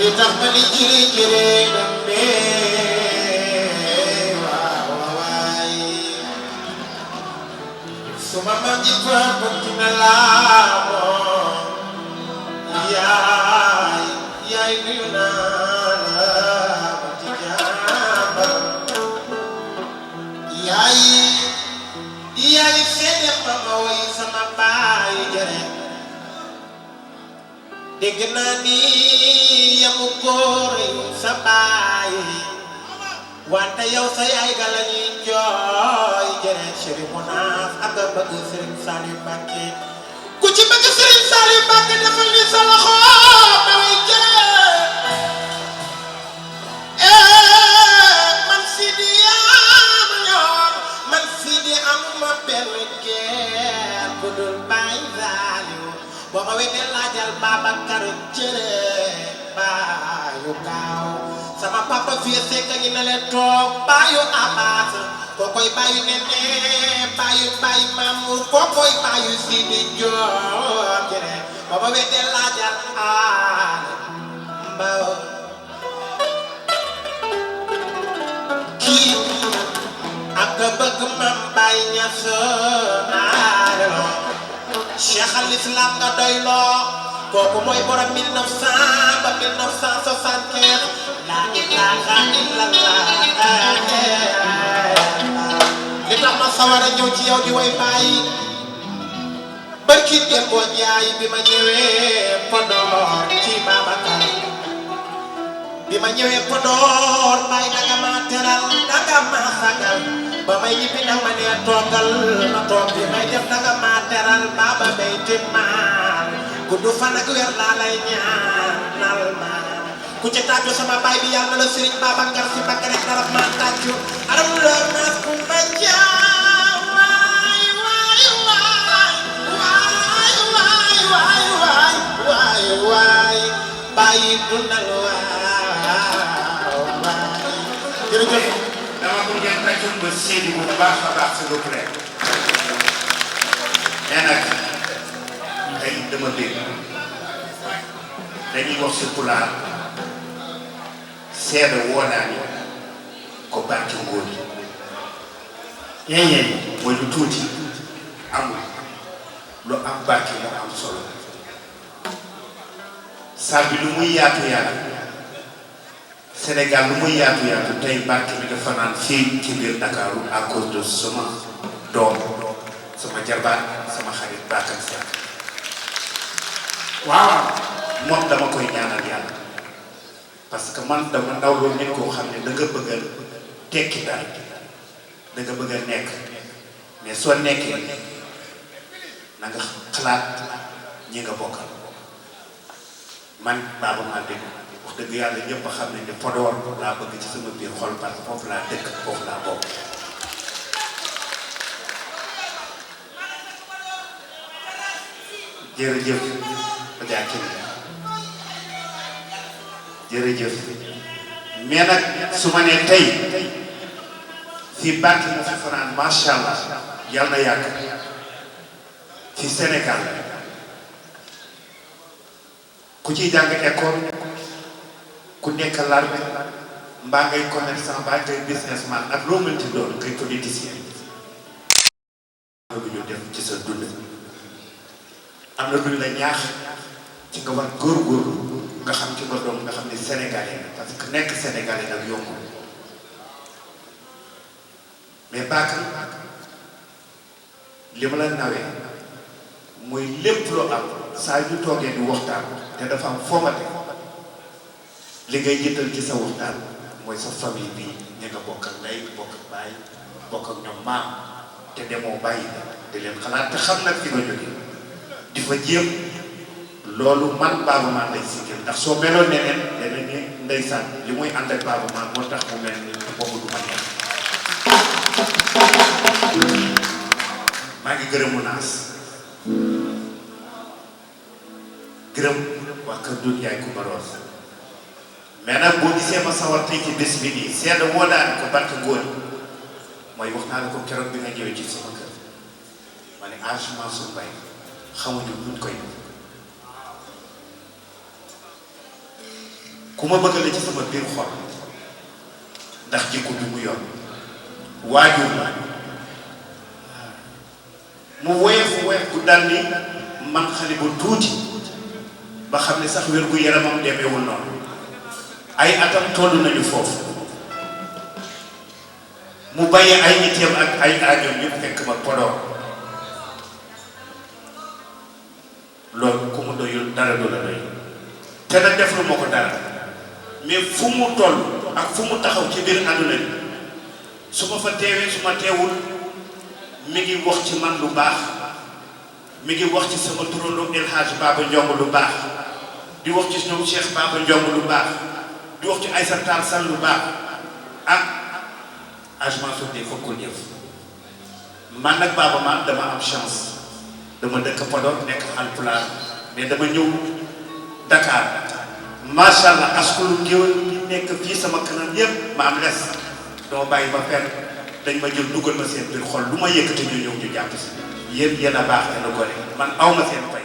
li tax ma ni jiri jiri dambe waaw waay suma mam ji fa bëgg na laa moom yaay nuyu naa la ma ci jàmbar yaay seede ma ma woy sama baay jëre dégg naa ni yamu góor sa baay wante yow sa yaay ga la ñuy jooy jëre Chérif Mounass ak a bëgg Serigne Saliou Mbacké ku ci bëgg Serigne Saliou Mbacké defal ni sa loxo ma way jëre man Sidi yaa ma ñor man Sidi amuma benn geer bu dul Baay Saliou boo ma wetee laajal Babacar jëre baayu gaaw sama papa fii sekk ngi na leen toog baayu Abbas kookoy baayu Nene baayu Mamour kookoy baayu Sidi Diop jëre boo ma wetee laajal aale mbaw kii ak bëgg mam Baay Ñas aale Cheikh al Islam nga doy loo kooku mooy borom 1900 ba 1975 la ilaha illallah li tax ma sawar a ñëw ci yow di way bàyyi barki Dembo Njaay bi ma ñëwee Podor ci Babacar bi ma ñëwee Podor bàyyi danga ma teral danga ma sagal ba may ñibbi nag ma nee toogal ma toog bi may def danga ma teral Baba Bay Timmaal gudd fan ak wér laa lay ñaanal ma ku ci tàccu sama baay bi yàlla na la Serigne Babacar Si Mbacké rek dara ma tàccu aram la mas ku ma jaa waay waay waay waay waay waay waay bàyyi dundal waaw waay jërëjëf dama ko ngeen tàccul ma Sidi bu baax a baax s'il vous plaît nee nag tey dama dégg dañuy wax si pulaar seede woo naa ni ko barke ngóor yi mooy lu tuuti amul lu am barke moo am solo saal bi lu muy yaatu yaatu Sénégal lu muy yaatu yaatu tey barke bi dafa naan fii ci biir Ndakaaru à cause de sama doom sama jarbaat sama xarit Bakar Seck waaw moom dama koy ñaanal yàlla parce que man dama ndaw loolu nit koo xam ne da nga bëgg a tekki dara da nga bëgg a nekk mais soo nekkee na nga xalaat ñi nga bokkal man Baaba Malick wax dëgg yàlla ñëpp a xam ne ni Podor laa bëgg ci sama biir xol parce que foofu laa dëkk foofu laa bokk jërëjëf Badiakin jërëjëf mais nag su ma nee tey fii barke mu fi fanaan macha allah yàlla na yàgg ci Sénégal ku ciy jàng école ku nekk l'armée mbaa ngay commerçant mbaa ngay businessman ak loo mënti doon ngay politicien lu ñu def ci sa dund am na luñ la ñaax ci nga war góorgóorlu nga xam ci nga doom nga xam ne sénégalais parce que nekk sénégalais nag yombul mais Bakar li ma la nawee mooy lépp loo am saa yu toogee di waxtaan te dafa am foomate li ngay jëtal ci sa waxtaan mooy sa famille bi ñi nga bokk ak ndey bokk ak baay bokk ak ñoom maam te demoo bàyyi di leen xalaat te xam nag fi nga jógee di fa jéem loolu man Baaba Maal lay sigil ndax soo meloon neneen dana ne ndeysaan li muy ànd ak Baaba Maal moo tax mu mel ni boobu du ma neex maa ngi gërëm Mounass gërëm waa kër Doudou Ndiaye Coumba Rose mais nag boo gisee ma sawar tey ci bés bi nii seetlu woo naa ko barke ngóor mooy wax naa la ko keroog bi nga ñëwee ci sama kër ma ne Hadj Mansour Mbaye xamuñu luñ koy ku ma bëgg la ci sama biir xol ndax jikko bi mu yor waajur la mu woyof bu dal ni man xale bu tuuti ba xam ne sax wér gu yaramam demeewul noonu ay atam toll nañu foofu mu bàyyi ay niteem ak ay aajoom yëpp fekk ma Podor loolu ku mu doyul dara du la doy te nag def lu ma ko dara mais fu mu toll ak fu mu taxaw ci biir àdduna bi su ma fa teewee su ma teewul mi ngi wax ci man lu baax mi ngi wax ci sama turandoo El Hadj Baba Ndiong lu baax di wax ci ñoom Cheikh Baba Ndiong lu baax di wax ci Aïssa Tall Sall lu baax ak agement sur des fokkul yëf man nag Baba man dama am chance dama dëkk Podor nekk Haalpulaar mais dama ñëw Dakar macha allah askulu géwél bi nekk fii sama kanam yëpp ma am les dama bàyyi ba fenn dañ ma jël dugal ma seen biir xol lu ma yëkkati ñu ñëw ñu jàpp si yéen a baax yéen a gore man aw ma seen fay